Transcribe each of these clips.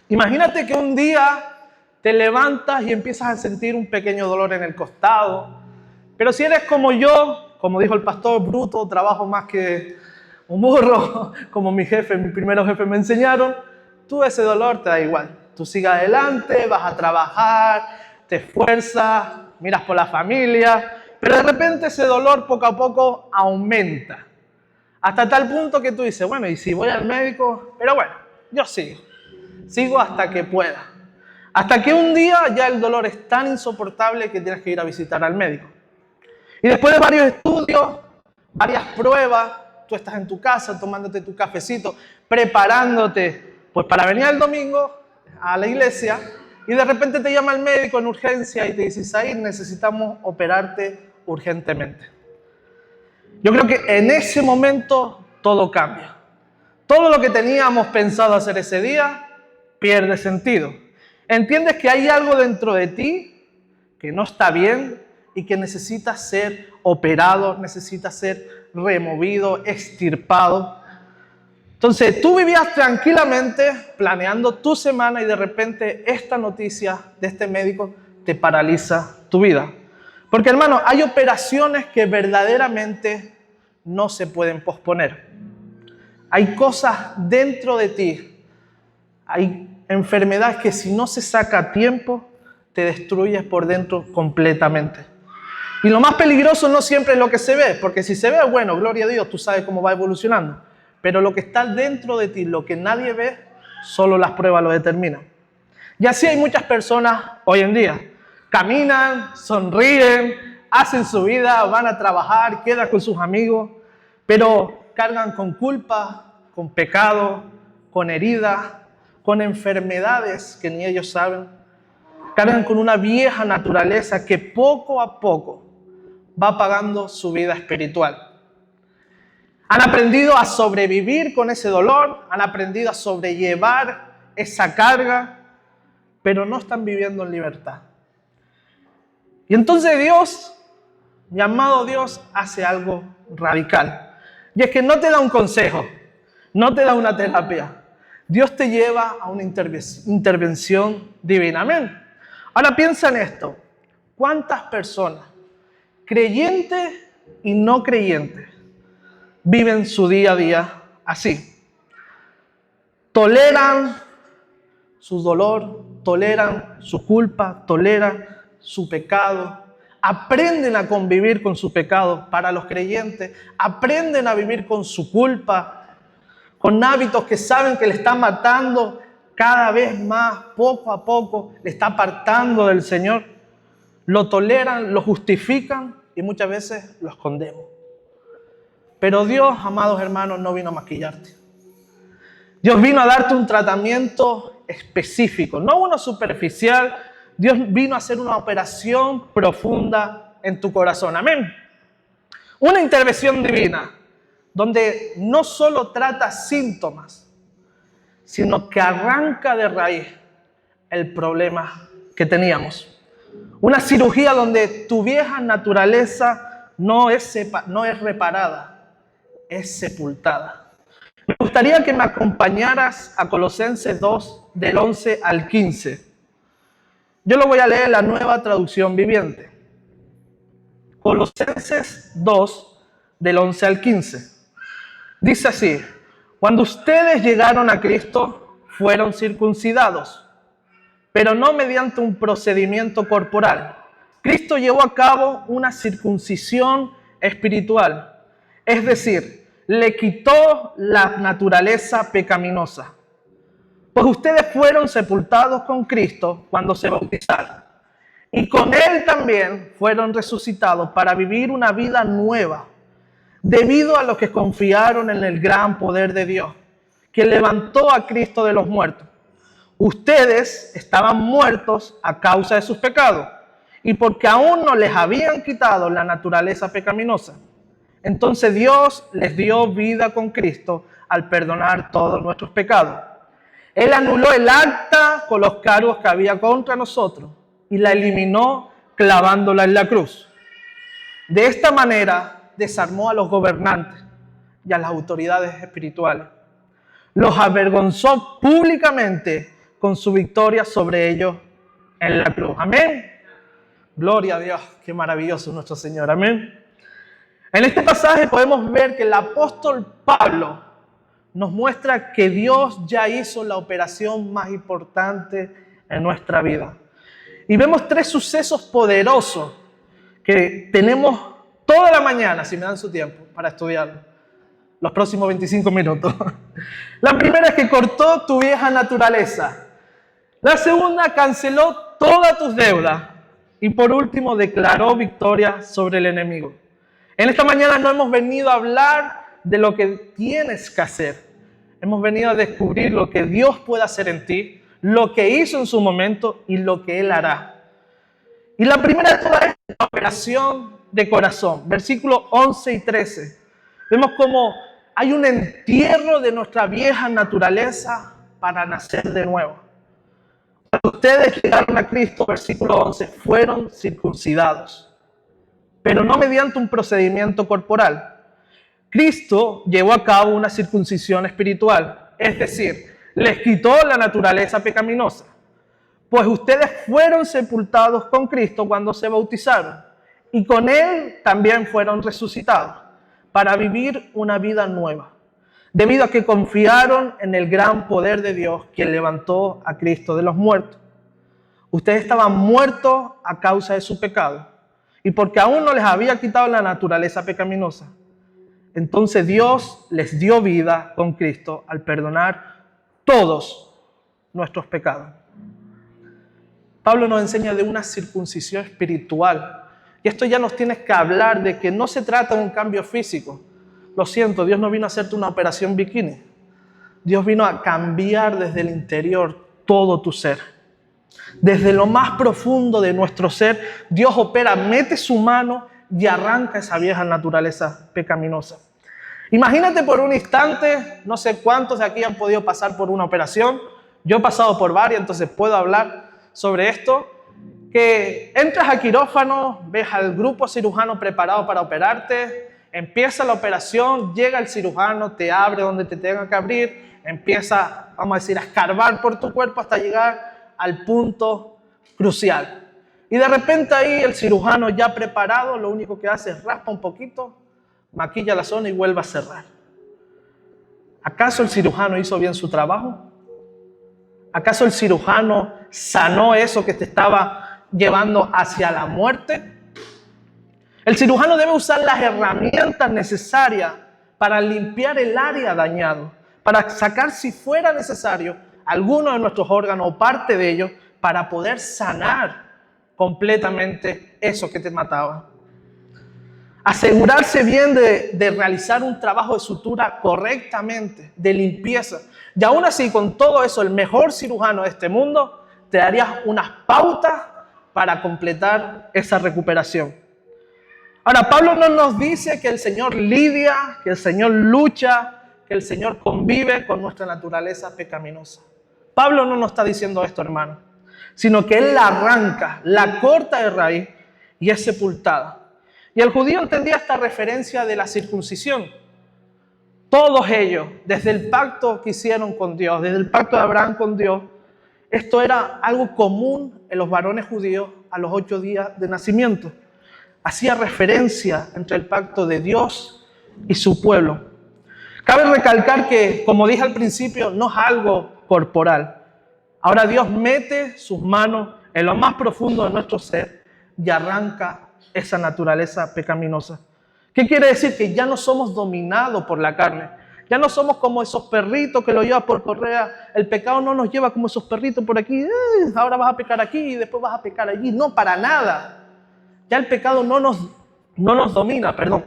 Imagínate que un día te levantas y empiezas a sentir un pequeño dolor en el costado. Pero si eres como yo, como dijo el pastor, bruto, trabajo más que un burro, como mi primeros jefes me enseñaron, tú ese dolor te da igual. Tú sigues adelante, vas a trabajar, te esfuerzas, miras por la familia, pero de repente ese dolor poco a poco aumenta. Hasta tal punto que tú dices, bueno, ¿y si voy al médico? Pero bueno, yo sigo hasta que pueda. Hasta que un día ya el dolor es tan insoportable que tienes que ir a visitar al médico. Y después de varios estudios, varias pruebas, tú estás en tu casa tomándote tu cafecito, preparándote pues para venir el domingo a la iglesia y de repente te llama el médico en urgencia y te dice, Isaías, necesitamos operarte urgentemente. Yo creo que en ese momento todo cambia. Todo lo que teníamos pensado hacer ese día pierde sentido. Entiendes que hay algo dentro de ti que no está bien y que necesita ser operado, necesita ser removido, extirpado. Entonces tú vivías tranquilamente planeando tu semana y de repente esta noticia de este médico te paraliza tu vida. Porque hermano, hay operaciones que verdaderamente no se pueden posponer. Hay cosas dentro de ti, hay enfermedades que si no se saca a tiempo, te destruyes por dentro completamente. Y lo más peligroso no siempre es lo que se ve, porque si se ve, bueno, gloria a Dios, tú sabes cómo va evolucionando. Pero lo que está dentro de ti, lo que nadie ve, solo las pruebas lo determinan. Y así hay muchas personas hoy en día. Caminan, sonríen, hacen su vida, van a trabajar, quedan con sus amigos, pero cargan con culpa, con pecado, con heridas, con enfermedades que ni ellos saben. Cargan con una vieja naturaleza que poco a poco va apagando su vida espiritual. Han aprendido a sobrevivir con ese dolor, han aprendido a sobrellevar esa carga, pero no están viviendo en libertad. Y entonces Dios, mi amado Dios, hace algo radical. Y es que no te da un consejo, no te da una terapia. Dios te lleva a una intervención divina. Amén. Ahora piensa en esto. ¿Cuántas personas, creyentes y no creyentes, viven su día a día así? Toleran su dolor, toleran su culpa, toleran su pecado, aprenden a convivir con su pecado. Para los creyentes, aprenden a vivir con su culpa, con hábitos que saben que le están matando cada vez más, poco a poco, le está apartando del Señor. Lo toleran, lo justifican y muchas veces lo escondemos. Pero Dios, amados hermanos, no vino a maquillarte. Dios vino a darte un tratamiento específico, no uno superficial. Dios vino a hacer una operación profunda en tu corazón. Amén. Una intervención divina donde no solo trata síntomas, sino que arranca de raíz el problema que teníamos. Una cirugía donde tu vieja naturaleza no es reparada, es sepultada. Me gustaría que me acompañaras a Colosenses 2, del 11 al 15. Yo lo voy a leer en la Nueva Traducción Viviente. Colosenses 2, del 11 al 15. Dice así: cuando ustedes llegaron a Cristo, fueron circuncidados, pero no mediante un procedimiento corporal. Cristo llevó a cabo una circuncisión espiritual, es decir, le quitó la naturaleza pecaminosa. Pues ustedes fueron sepultados con Cristo cuando se bautizaron, y con Él también fueron resucitados para vivir una vida nueva, debido a los que confiaron en el gran poder de Dios, que levantó a Cristo de los muertos. Ustedes estaban muertos a causa de sus pecados y porque aún no les habían quitado la naturaleza pecaminosa. Entonces Dios les dio vida con Cristo al perdonar todos nuestros pecados. Él anuló el acta con los cargos que había contra nosotros y la eliminó clavándola en la cruz. De esta manera desarmó a los gobernantes y a las autoridades espirituales. Los avergonzó públicamente con su victoria sobre ellos en la cruz. Amén. Gloria a Dios, qué maravilloso es nuestro Señor. Amén. En este pasaje podemos ver que el apóstol Pablo nos muestra que Dios ya hizo la operación más importante en nuestra vida. Y vemos 3 sucesos poderosos que tenemos toda la mañana, si me dan su tiempo, para estudiarlo. Los próximos 25 minutos. La primera es que cortó tu vieja naturaleza. La segunda, canceló todas tus deudas. Y por último, declaró victoria sobre el enemigo. En esta mañana no hemos venido a hablar de lo que tienes que hacer. Hemos venido a descubrir lo que Dios puede hacer en ti, lo que hizo en su momento y lo que Él hará. Y la primera de todas es la operación de corazón. Versículos 11 y 13. Vemos cómo hay un entierro de nuestra vieja naturaleza para nacer de nuevo. Cuando ustedes llegaron a Cristo, versículo 11, fueron circuncidados, pero no mediante un procedimiento corporal. Cristo llevó a cabo una circuncisión espiritual, es decir, les quitó la naturaleza pecaminosa, pues ustedes fueron sepultados con Cristo cuando se bautizaron, y con Él también fueron resucitados, para vivir una vida nueva, debido a que confiaron en el gran poder de Dios, quien levantó a Cristo de los muertos. Ustedes estaban muertos a causa de su pecado, y porque aún no les había quitado la naturaleza pecaminosa. Entonces Dios les dio vida con Cristo al perdonar todos nuestros pecados. Pablo nos enseña de una circuncisión espiritual. Y esto ya nos tiene que hablar de que no se trata de un cambio físico. Lo siento, Dios no vino a hacerte una operación bikini. Dios vino a cambiar desde el interior todo tu ser. Desde lo más profundo de nuestro ser, Dios opera, mete su mano y arranca esa vieja naturaleza pecaminosa. Imagínate por un instante, no sé cuántos de aquí han podido pasar por una operación. Yo he pasado por varias, entonces puedo hablar sobre esto. Que entras a quirófano, ves al grupo cirujano preparado para operarte, empieza la operación, llega el cirujano, te abre donde te tenga que abrir, empieza, vamos a decir, a escarbar por tu cuerpo hasta llegar al punto crucial. Y de repente ahí el cirujano ya preparado, lo único que hace es raspa un poquito, maquilla la zona y vuelve a cerrar. ¿Acaso el cirujano hizo bien su trabajo? ¿Acaso el cirujano sanó eso que te estaba llevando hacia la muerte? El cirujano debe usar las herramientas necesarias para limpiar el área dañado, para sacar, si fuera necesario, alguno de nuestros órganos o parte de ellos, para poder sanar completamente eso que te mataba. Asegurarse bien de realizar un trabajo de sutura correctamente, de limpieza. Y aún así, con todo eso, el mejor cirujano de este mundo te daría unas pautas para completar esa recuperación. Ahora, Pablo no nos dice que el Señor lidia, que el Señor lucha, que el Señor convive con nuestra naturaleza pecaminosa. Pablo no nos está diciendo esto, hermano, sino que Él la arranca, la corta de raíz y es sepultada. Y el judío entendía esta referencia de la circuncisión. Todos ellos, desde el pacto que hicieron con Dios, desde el pacto de Abraham con Dios, esto era algo común en los varones judíos a los 8 días de nacimiento. Hacía referencia entre el pacto de Dios y su pueblo. Cabe recalcar que, como dije al principio, no es algo corporal. Ahora Dios mete sus manos en lo más profundo de nuestro ser y arranca esa naturaleza pecaminosa. ¿Qué quiere decir? Que ya no somos dominados por la carne. Ya no somos como esos perritos que lo llevan por correa. El pecado no nos lleva como esos perritos por aquí. Ahora vas a pecar aquí y después vas a pecar allí. No, para nada. Ya el pecado no nos domina, perdón.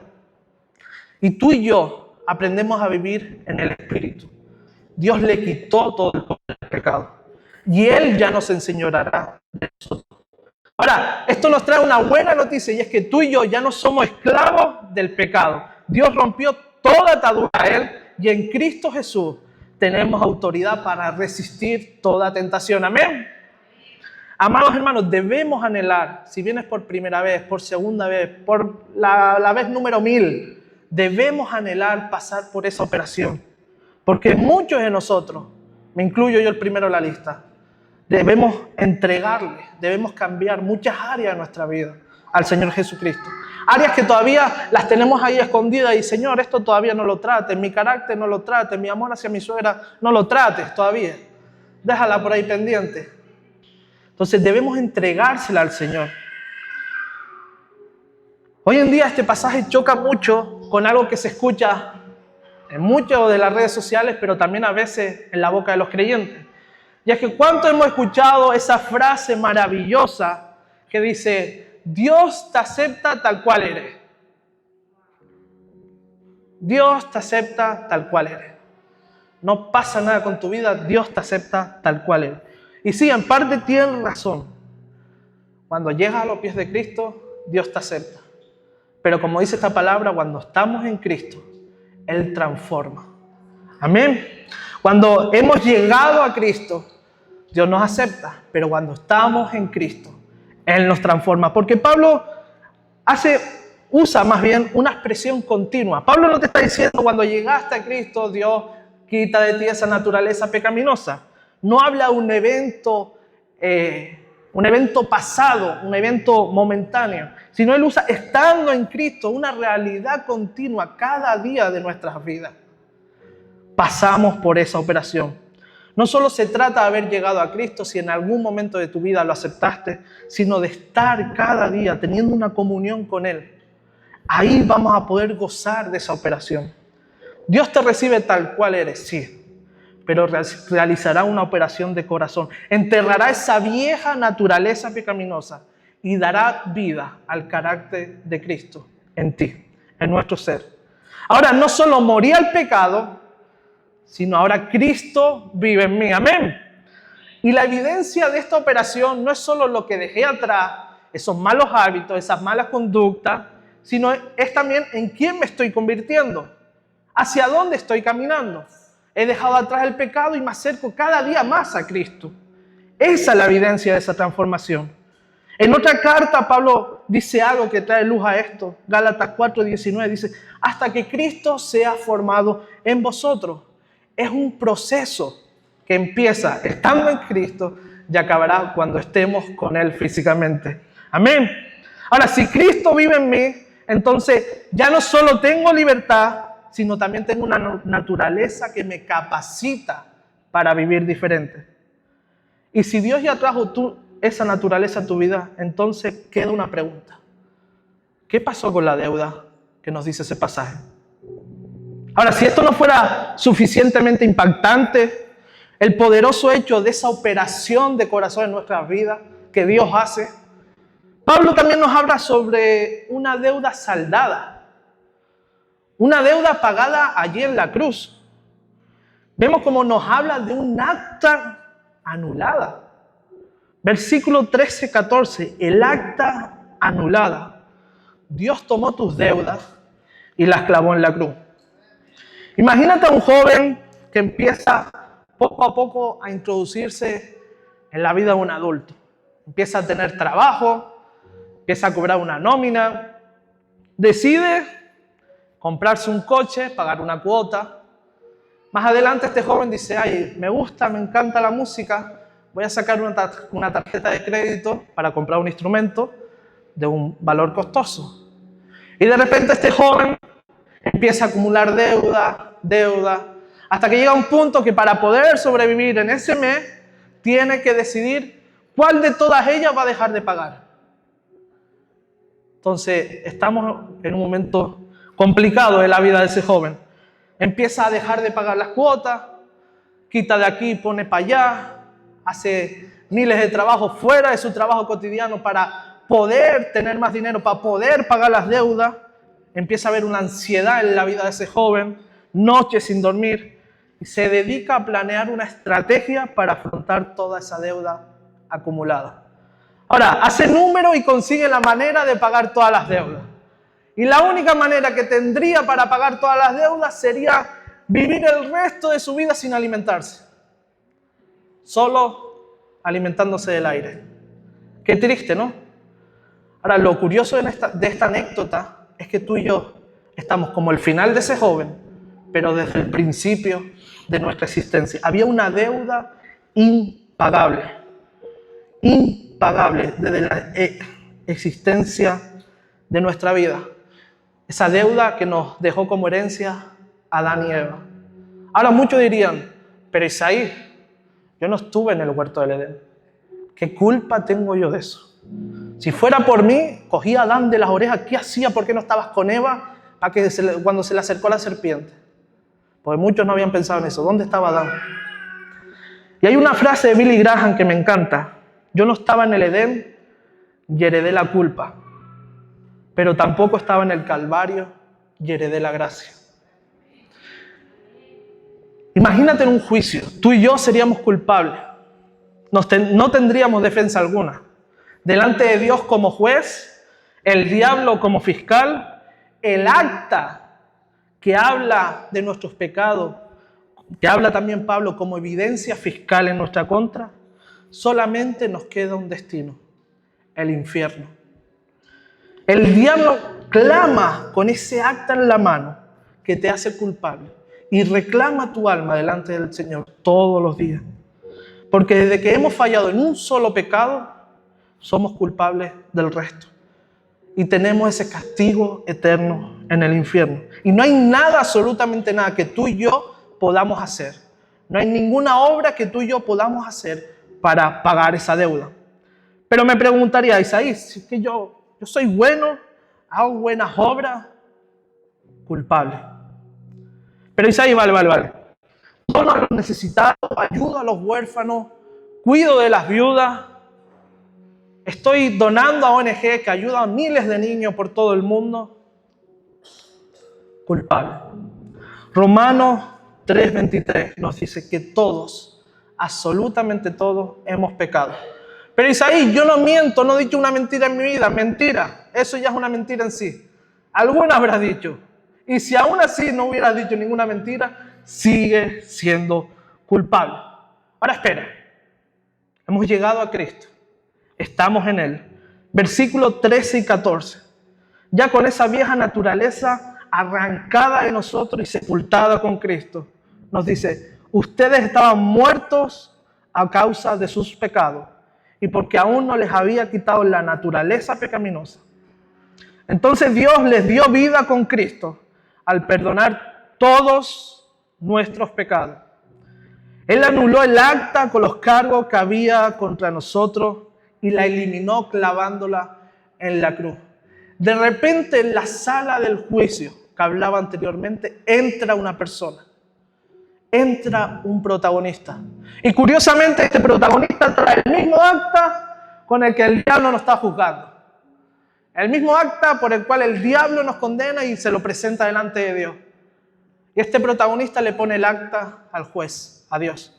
Y tú y yo aprendemos a vivir en el Espíritu. Dios le quitó todo el poder del pecado. Y Él ya nos enseñoreará de nosotros. Ahora, esto nos trae una buena noticia y es que tú y yo ya no somos esclavos del pecado. Dios rompió toda atadura a Él y en Cristo Jesús tenemos autoridad para resistir toda tentación. Amén. Amados hermanos, debemos anhelar, si vienes por primera vez, por segunda vez, por la vez número 1000, debemos anhelar pasar por esa operación. Porque muchos de nosotros, me incluyo yo el primero en la lista, debemos entregarle, debemos cambiar muchas áreas de nuestra vida al Señor Jesucristo. Áreas que todavía las tenemos ahí escondidas y Señor, esto todavía no lo trates, mi carácter no lo trates, mi amor hacia mi suegra no lo trates todavía. Déjala por ahí pendiente. Entonces debemos entregársela al Señor. Hoy en día este pasaje choca mucho con algo que se escucha en muchas de las redes sociales, pero también a veces en la boca de los creyentes. Y es que ¿cuánto hemos escuchado esa frase maravillosa que dice, Dios te acepta tal cual eres? Dios te acepta tal cual eres. No pasa nada con tu vida, Dios te acepta tal cual eres. Y sí, en parte tienes razón. Cuando llegas a los pies de Cristo, Dios te acepta. Pero como dice esta palabra, cuando estamos en Cristo, Él transforma. Amén. Cuando hemos llegado a Cristo, Dios nos acepta. Pero cuando estamos en Cristo, Él nos transforma. Porque Pablo usa más bien una expresión continua. Pablo no te está diciendo cuando llegaste a Cristo, Dios quita de ti esa naturaleza pecaminosa. No habla de un evento pasado, un evento momentáneo, sino Él usa estando en Cristo, una realidad continua cada día de nuestras vidas. Pasamos por esa operación. No solo se trata de haber llegado a Cristo si en algún momento de tu vida lo aceptaste, sino de estar cada día teniendo una comunión con Él. Ahí vamos a poder gozar de esa operación. Dios te recibe tal cual eres, sí, pero realizará una operación de corazón. Enterrará esa vieja naturaleza pecaminosa y dará vida al carácter de Cristo en ti, en nuestro ser. Ahora, no solo morí al pecado, sino ahora Cristo vive en mí. Amén. Y la evidencia de esta operación no es solo lo que dejé atrás, esos malos hábitos, esas malas conductas, sino es también en quién me estoy convirtiendo, hacia dónde estoy caminando. He dejado atrás el pecado y me acerco cada día más a Cristo. Esa es la evidencia de esa transformación. En otra carta, Pablo dice algo que trae luz a esto. Gálatas 4:19 dice, hasta que Cristo sea formado en vosotros. Es un proceso que empieza estando en Cristo y acabará cuando estemos con Él físicamente. Amén. Ahora, si Cristo vive en mí, entonces ya no solo tengo libertad, sino también tengo una naturaleza que me capacita para vivir diferente. Y si Dios ya trajo esa naturaleza a tu vida, entonces queda una pregunta. ¿Qué pasó con la deuda que nos dice ese pasaje? Ahora, si esto no fuera suficientemente impactante, el poderoso hecho de esa operación de corazón en nuestras vidas que Dios hace, Pablo también nos habla sobre una deuda saldada. Una deuda pagada allí en la cruz. Vemos cómo nos habla de un acta anulada. Versículo 13-14, el acta anulada. Dios tomó tus deudas y las clavó en la cruz. Imagínate a un joven que empieza poco a poco a introducirse en la vida de un adulto. Empieza a tener trabajo, empieza a cobrar una nómina, decide comprarse un coche, pagar una cuota. Más adelante este joven dice, ay, me gusta, me encanta la música, voy a sacar una tarjeta de crédito para comprar un instrumento de un valor costoso. Y de repente este joven empieza a acumular deuda, hasta que llega a un punto que para poder sobrevivir en ese mes, tiene que decidir cuál de todas ellas va a dejar de pagar. Entonces, estamos en un momento complicado de la vida de ese joven. Empieza a dejar de pagar las cuotas, quita de aquí, pone para allá, hace miles de trabajos fuera de su trabajo cotidiano para poder tener más dinero, para poder pagar las deudas. Empieza a haber una ansiedad en la vida de ese joven, noches sin dormir, y se dedica a planear una estrategia para afrontar toda esa deuda acumulada. Ahora, hace número y consigue la manera de pagar todas las deudas. Y la única manera que tendría para pagar todas las deudas sería vivir el resto de su vida sin alimentarse. Solo alimentándose del aire. Qué triste, ¿no? Ahora, lo curioso de esta anécdota es que tú y yo estamos como el final de ese joven, pero desde el principio de nuestra existencia. Había una deuda impagable. impagable desde la existencia de nuestra vida. Esa deuda que nos dejó como herencia Adán y Eva. Ahora muchos dirían, pero Isaí, yo no estuve en el huerto del Edén. ¿Qué culpa tengo yo de eso? Si fuera por mí, cogía a Adán de las orejas. ¿Qué hacía? ¿Por qué no estabas con Eva para que cuando se le acercó la serpiente? Porque muchos no habían pensado en eso. ¿Dónde estaba Adán? Y hay una frase de Billy Graham que me encanta. Yo no estaba en el Edén y heredé la culpa, pero tampoco estaba en el Calvario y heredé la gracia. Imagínate en un juicio. Tú y yo seríamos culpables. No tendríamos defensa alguna. Delante de Dios como juez, el diablo como fiscal, el acta que habla de nuestros pecados, que habla también Pablo como evidencia fiscal en nuestra contra, solamente nos queda un destino, el infierno. El diablo clama con ese acta en la mano que te hace culpable y reclama tu alma delante del Señor todos los días. Porque desde que hemos fallado en un solo pecado, somos culpables del resto. Y tenemos ese castigo eterno en el infierno. Y no hay nada, absolutamente nada, que tú y yo podamos hacer. No hay ninguna obra que tú y yo podamos hacer para pagar esa deuda. Pero me preguntaría, Isaí, si es que yo soy bueno, hago buenas obras, culpable. Pero Isaí, vale. Dono a los necesitados, ayudo a los huérfanos, cuido de las viudas. Estoy donando a ONG que ayuda a miles de niños por todo el mundo. Culpable. Romanos 3:23 nos dice que todos, absolutamente todos, hemos pecado. Pero Isaí, yo no miento, no he dicho una mentira en mi vida. Mentira, eso ya es una mentira en sí. Alguna habrás dicho. Y si aún así no hubieras dicho ninguna mentira, sigue siendo culpable. Ahora espera, hemos llegado a Cristo, estamos en Él. Versículos 13 y 14. Ya con esa vieja naturaleza arrancada de nosotros y sepultada con Cristo, nos dice, ustedes estaban muertos a causa de sus pecados y porque aún no les había quitado la naturaleza pecaminosa. Entonces Dios les dio vida con Cristo al perdonar todos nuestros pecados. Él anuló el acta con los cargos que había contra nosotros y la eliminó clavándola en la cruz. De repente en la sala del juicio que hablaba anteriormente entra una persona, entra un protagonista. Y curiosamente este protagonista trae el mismo acta con el que el diablo nos está juzgando. El mismo acta por el cual el diablo nos condena y se lo presenta delante de Dios. Y este protagonista le pone el acta al juez, a Dios.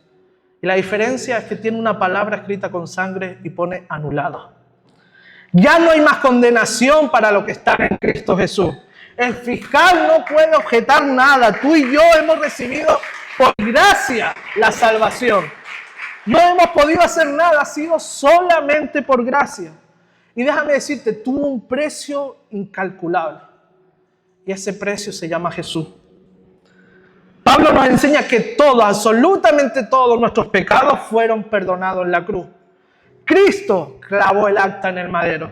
Y la diferencia es que tiene una palabra escrita con sangre y pone anulado. Ya no hay más condenación para los que están en Cristo Jesús. El fiscal no puede objetar nada. Tú y yo hemos recibido por gracia la salvación. No hemos podido hacer nada, ha sido solamente por gracia. Y déjame decirte, tuvo un precio incalculable. Y ese precio se llama Jesús. Pablo nos enseña que todos, absolutamente todos nuestros pecados fueron perdonados en la cruz. Cristo clavó el acta en el madero.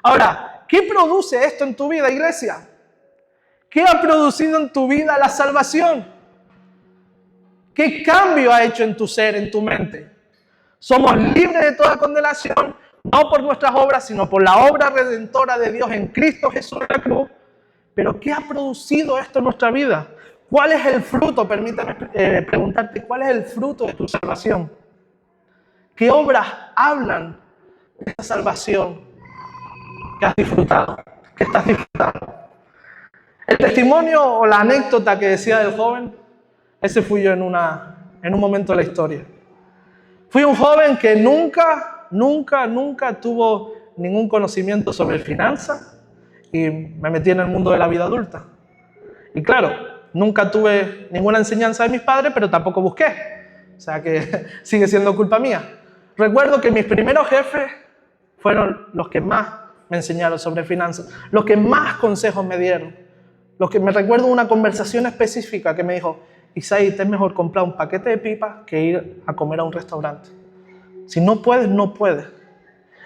Ahora, ¿qué produce esto en tu vida, iglesia? ¿Qué ha producido en tu vida la salvación? ¿Qué cambio ha hecho en tu ser, en tu mente? Somos libres de toda condenación, no por nuestras obras, sino por la obra redentora de Dios en Cristo Jesús en la cruz. Pero ¿qué ha producido esto en nuestra vida? ¿Cuál es el fruto? Permítame preguntarte, ¿cuál es el fruto de tu salvación? ¿Qué obras hablan de esta salvación que has disfrutado, que estás disfrutando? El testimonio o la anécdota que decía del joven, ese fui yo en un momento de la historia. Fui un joven que nunca tuvo ningún conocimiento sobre finanzas y me metí en el mundo de la vida adulta. Y claro, nunca tuve ninguna enseñanza de mis padres, pero tampoco busqué. O sea que sigue siendo culpa mía. Recuerdo que mis primeros jefes fueron los que más me enseñaron sobre finanzas, los que más consejos me dieron. Los que me recuerdo una conversación específica que me dijo, Isaí, te es mejor comprar un paquete de pipas que ir a comer a un restaurante. Si no puedes, no puedes.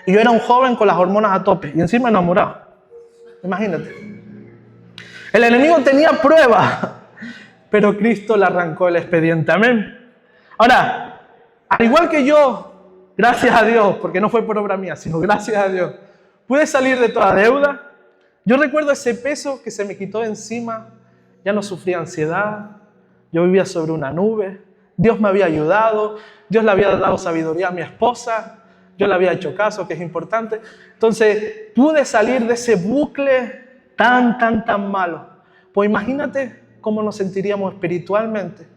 Y yo era un joven con las hormonas a tope y encima enamorado. Imagínate. El enemigo tenía pruebas, pero Cristo le arrancó el expediente. Amén. Ahora, al igual que yo, gracias a Dios, porque no fue por obra mía, sino gracias a Dios, pude salir de toda deuda. Yo recuerdo ese peso que se me quitó de encima. Ya no sufría ansiedad. Yo vivía sobre una nube. Dios me había ayudado. Dios le había dado sabiduría a mi esposa. Yo le había hecho caso, que es importante. Entonces, pude salir de ese bucle tan malo. Pues imagínate cómo nos sentiríamos espiritualmente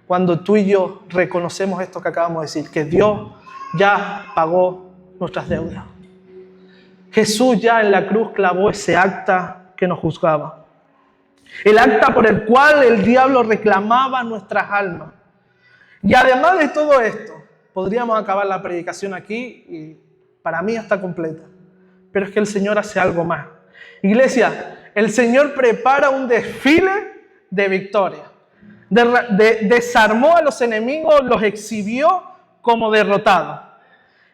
cuando tú y yo reconocemos esto que acabamos de decir, que Dios ya pagó nuestras deudas. Jesús ya en la cruz clavó ese acta que nos juzgaba. El acta por el cual el diablo reclamaba nuestras almas. Y además de todo esto, podríamos acabar la predicación aquí y para mí está completa. Pero es que el Señor hace algo más. Iglesia, el Señor prepara un desfile de victoria. Desarmó a los enemigos, los exhibió como derrotados.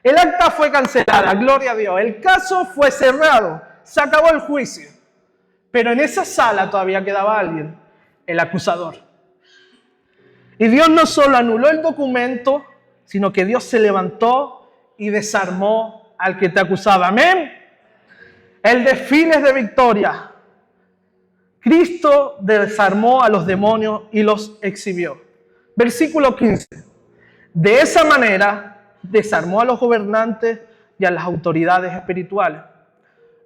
El acta fue cancelada, gloria a Dios. El caso fue cerrado, se acabó el juicio. Pero en esa sala todavía quedaba alguien, el acusador. Y Dios no solo anuló el documento, sino que Dios se levantó y desarmó al que te acusaba. Amén. El desfile de victoria. Cristo desarmó a los demonios y los exhibió. Versículo 15. De esa manera desarmó a los gobernantes y a las autoridades espirituales.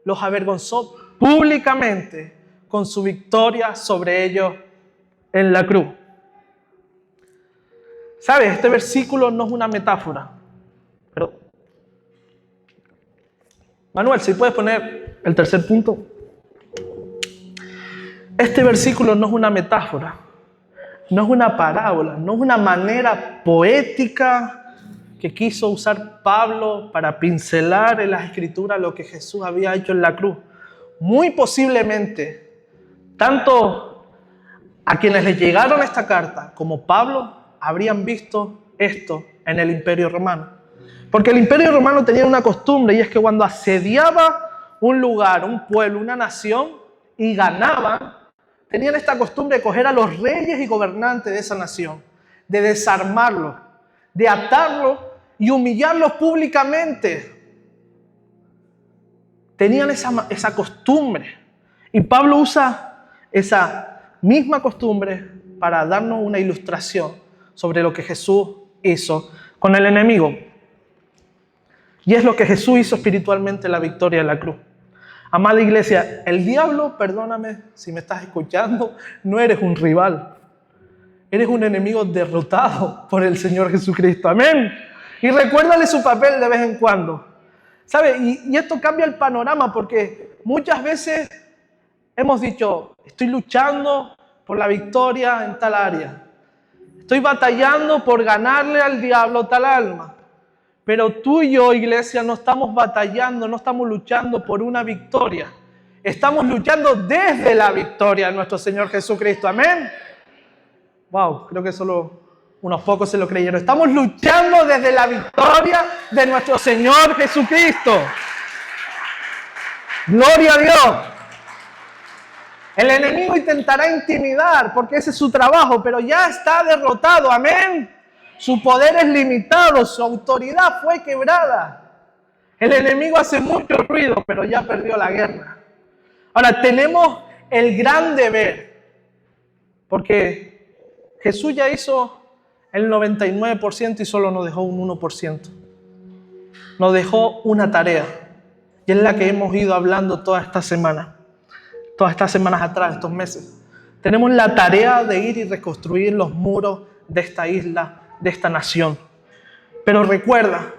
Los avergonzó públicamente con su victoria sobre ellos en la cruz. ¿Sabes? Este versículo no es una metáfora. Pero, Manuel, si puedes poner el tercer punto. Este versículo no es una metáfora, no es una parábola, no es una manera poética que quiso usar Pablo para pincelar en las Escrituras lo que Jesús había hecho en la cruz. Muy posiblemente, tanto a quienes les llegaron esta carta como Pablo habrían visto esto en el Imperio Romano. Porque el Imperio Romano tenía una costumbre, y es que cuando asediaba un lugar, un pueblo, una nación, y ganaban, tenían esta costumbre de coger a los reyes y gobernantes de esa nación, de desarmarlos, de atarlos y humillarlos públicamente. Tenían esa costumbre. Y Pablo usa esa misma costumbre para darnos una ilustración sobre lo que Jesús hizo con el enemigo. Y es lo que Jesús hizo espiritualmente en la victoria de la cruz. Amada iglesia, el diablo, perdóname si me estás escuchando, no eres un rival. Eres un enemigo derrotado por el Señor Jesucristo. Amén. Y recuérdale su papel de vez en cuando. ¿Sabe? Y esto cambia el panorama porque muchas veces hemos dicho, estoy luchando por la victoria en tal área. Estoy batallando por ganarle al diablo tal alma. Pero tú y yo, iglesia, no estamos batallando, no estamos luchando por una victoria. Estamos luchando desde la victoria de nuestro Señor Jesucristo. Amén. Wow, creo que solo unos pocos se lo creyeron. Estamos luchando desde la victoria de nuestro Señor Jesucristo. Gloria a Dios. El enemigo intentará intimidar porque ese es su trabajo, pero ya está derrotado. Amén. Su poder es limitado, su autoridad fue quebrada. El enemigo hace mucho ruido, pero ya perdió la guerra. Ahora, tenemos el gran deber, porque Jesús ya hizo el 99% y solo nos dejó un 1%. Nos dejó una tarea, y es la que hemos ido hablando todas estas semanas atrás, estos meses. Tenemos la tarea de ir y reconstruir los muros de esta isla, de esta nación. Pero recuerda,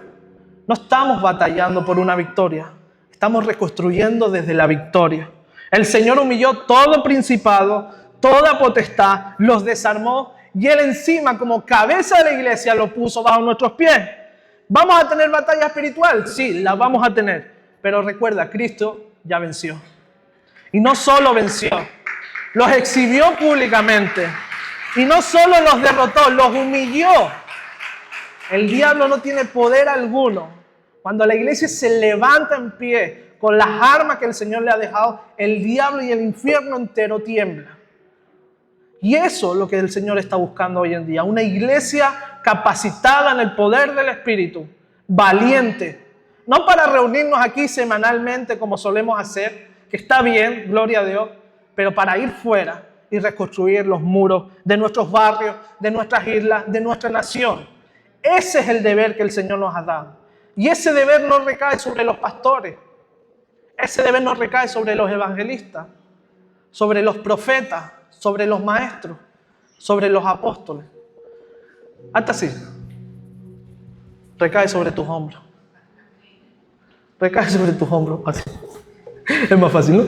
no estamos batallando por una victoria, estamos reconstruyendo desde la victoria. El Señor humilló todo principado, toda potestad, los desarmó y Él encima como cabeza de la iglesia lo puso bajo nuestros pies. ¿Vamos a tener batalla espiritual? Sí, la vamos a tener. Pero recuerda, Cristo ya venció. Y no solo venció, los exhibió públicamente. Y no solo los derrotó, los humilló. El diablo no tiene poder alguno Cuando la iglesia se levanta en pie con las armas que el Señor le ha dejado, el diablo y el infierno entero tiembla. Y eso es lo que el Señor está buscando hoy en día. Una iglesia capacitada en el poder del Espíritu, valiente. No para reunirnos aquí semanalmente como solemos hacer, que está bien, gloria a Dios, pero para ir fuera y reconstruir los muros de nuestros barrios, de nuestras islas, de nuestra nación. Ese es el deber que el Señor nos ha dado. Y ese deber no recae sobre los pastores. Ese deber no recae sobre los evangelistas, sobre los profetas, sobre los maestros, sobre los apóstoles. Hasta así. Recae sobre tus hombros. Recae sobre tus hombros. Así. Es más fácil, ¿no?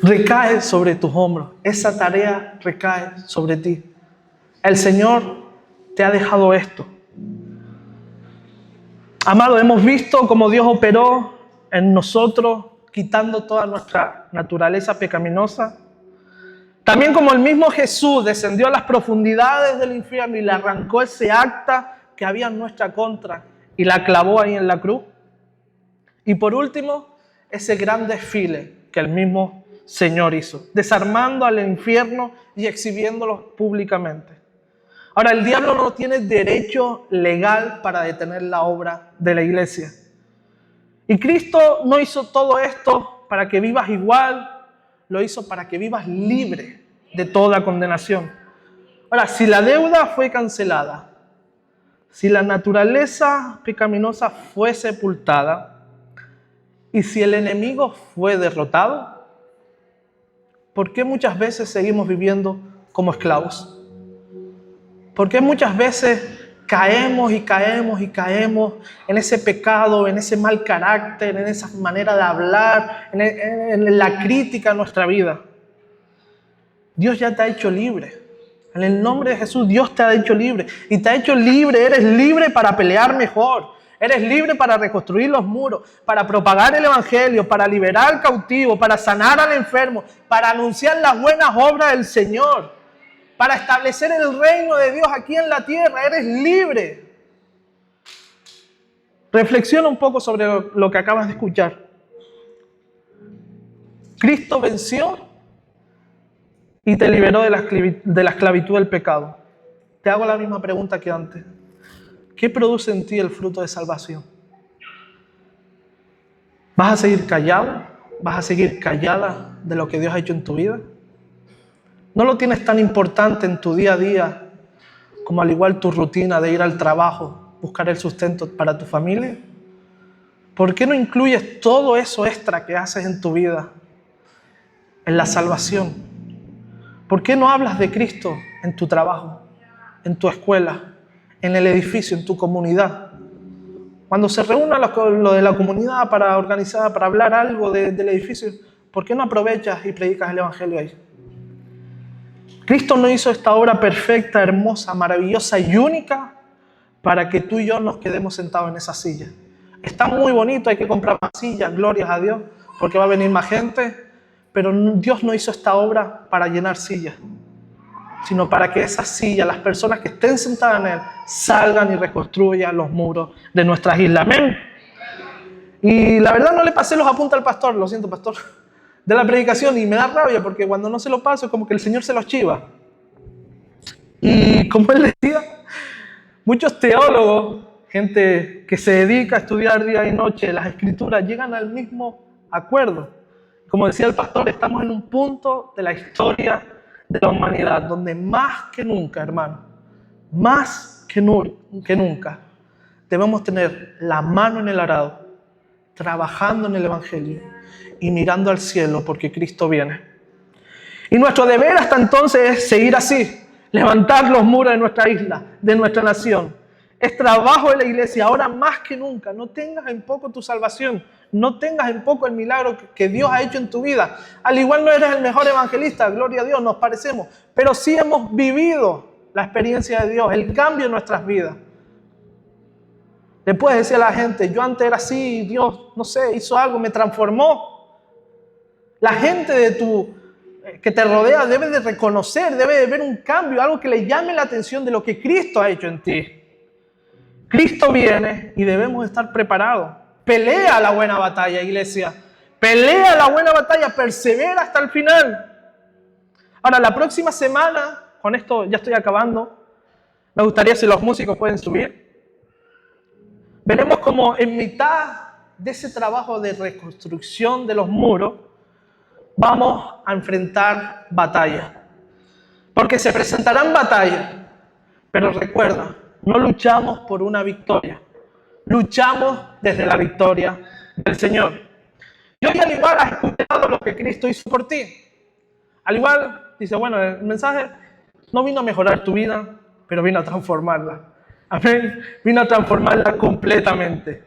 Recae sobre tus hombros. Esa tarea recae sobre ti. El Señor te ha dejado esto. Amado, hemos visto cómo Dios operó en nosotros, quitando toda nuestra naturaleza pecaminosa. También como el mismo Jesús descendió a las profundidades del infierno y le arrancó ese acta que había en nuestra contra y la clavó ahí en la cruz. Y por último, ese gran desfile que el mismo Señor hizo, desarmando al infierno y exhibiéndolo públicamente. Ahora, el diablo no tiene derecho legal para detener la obra de la iglesia. Y Cristo no hizo todo esto para que vivas igual, lo hizo para que vivas libre de toda condenación. Ahora, si la deuda fue cancelada, si la naturaleza pecaminosa fue sepultada, y si el enemigo fue derrotado, ¿por qué muchas veces seguimos viviendo como esclavos? ¿Por qué muchas veces caemos y caemos y caemos en ese pecado, en ese mal carácter, en esa manera de hablar, en la crítica a nuestra vida? Dios ya te ha hecho libre. En el nombre de Jesús, Dios te ha hecho libre. Y te ha hecho libre, eres libre para pelear mejor. Eres libre para reconstruir los muros, para propagar el evangelio, para liberar al cautivo, para sanar al enfermo, para anunciar las buenas obras del Señor, para establecer el reino de Dios aquí en la tierra. Eres libre. Reflexiona un poco sobre lo que acabas de escuchar. Cristo venció y te liberó de la esclavitud del pecado. Te hago la misma pregunta que antes. ¿Qué produce en ti el fruto de salvación? ¿Vas a seguir callado? ¿Vas a seguir callada de lo que Dios ha hecho en tu vida? ¿No lo tienes tan importante en tu día a día como al igual tu rutina de ir al trabajo, buscar el sustento para tu familia? ¿Por qué no incluyes todo eso extra que haces en tu vida en la salvación? ¿Por qué no hablas de Cristo en tu trabajo, en tu escuela, en el edificio, en tu comunidad? Cuando se reúna lo de la comunidad para organizar, para hablar algo del edificio, ¿por qué no aprovechas y predicas el evangelio ahí? Cristo no hizo esta obra perfecta, hermosa, maravillosa y única para que tú y yo nos quedemos sentados en esa silla. Está muy bonito, hay que comprar más sillas, glorias a Dios, porque va a venir más gente, pero Dios no hizo esta obra para llenar sillas, sino para que esas sillas, las personas que estén sentadas en él, salgan y reconstruyan los muros de nuestras islas. Amén. Y la verdad no le pasé los apuntes al pastor, lo siento, pastor, de la predicación, y me da rabia porque cuando no se lo paso es como que el Señor se los chiva. Y como él decía, muchos teólogos, gente que se dedica a estudiar día y noche las escrituras, llegan al mismo acuerdo. Como decía el pastor, estamos en un punto de la historia de la humanidad donde más que nunca, hermano, más que nunca, debemos tener la mano en el arado, trabajando en el evangelio y mirando al cielo porque Cristo viene. Y nuestro deber hasta entonces es seguir así, levantar los muros de nuestra isla, de nuestra nación. Es trabajo de la iglesia, ahora más que nunca. No tengas en poco tu salvación, no tengas en poco el milagro que Dios ha hecho en tu vida. Al igual no eres el mejor evangelista, gloria a Dios, nos parecemos, pero sí hemos vivido la experiencia de Dios, el cambio en nuestras vidas. Le puedes decir a la gente, yo antes era así, Dios, no sé, hizo algo, me transformó. La gente que te rodea debe de reconocer, debe de ver un cambio, algo que le llame la atención de lo que Cristo ha hecho en ti. Cristo viene y debemos estar preparados. Pelea la buena batalla, iglesia. Pelea la buena batalla, persevera hasta el final. Ahora, la próxima semana, con esto ya estoy acabando, me gustaría si los músicos pueden subir. Veremos cómo en mitad de ese trabajo de reconstrucción de los muros, vamos a enfrentar batallas. Porque se presentarán batallas. Pero recuerda, no luchamos por una victoria. Luchamos desde la victoria del Señor. Y hoy al igual has escuchado lo que Cristo hizo por ti. Al igual, dice, bueno, el mensaje no vino a mejorar tu vida, pero vino a transformarla. Amén. Vino a transformarla completamente.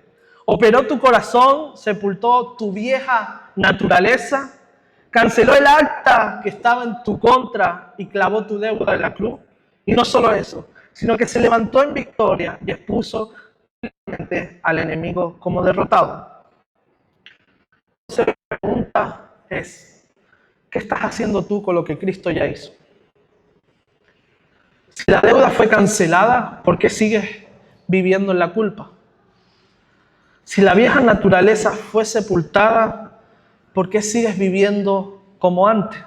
Operó tu corazón, sepultó tu vieja naturaleza, canceló el acta que estaba en tu contra y clavó tu deuda en la cruz. Y no solo eso, sino que se levantó en victoria y expuso al enemigo como derrotado. Entonces la pregunta es, ¿qué estás haciendo tú con lo que Cristo ya hizo? Si la deuda fue cancelada, ¿por qué sigues viviendo en la culpa? Si la vieja naturaleza fue sepultada, ¿por qué sigues viviendo como antes?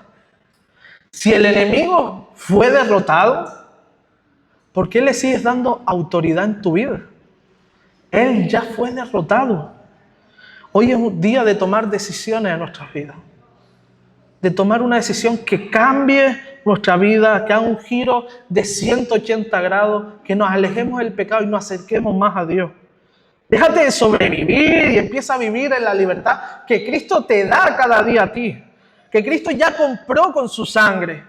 Si el enemigo fue derrotado, ¿por qué le sigues dando autoridad en tu vida? Él ya fue derrotado. Hoy es un día de tomar decisiones en nuestras vidas. De tomar una decisión que cambie nuestra vida, que haga un giro de 180 grados, que nos alejemos del pecado y nos acerquemos más a Dios. Déjate de sobrevivir y empieza a vivir en la libertad que Cristo te da cada día a ti. Que Cristo ya compró con su sangre.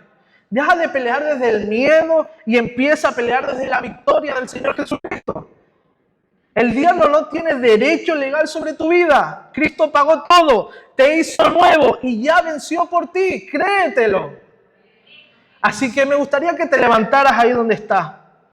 Deja de pelear desde el miedo y empieza a pelear desde la victoria del Señor Jesucristo. El diablo no tiene derecho legal sobre tu vida. Cristo pagó todo, te hizo nuevo y ya venció por ti. Créetelo. Así que me gustaría que te levantaras ahí donde estás.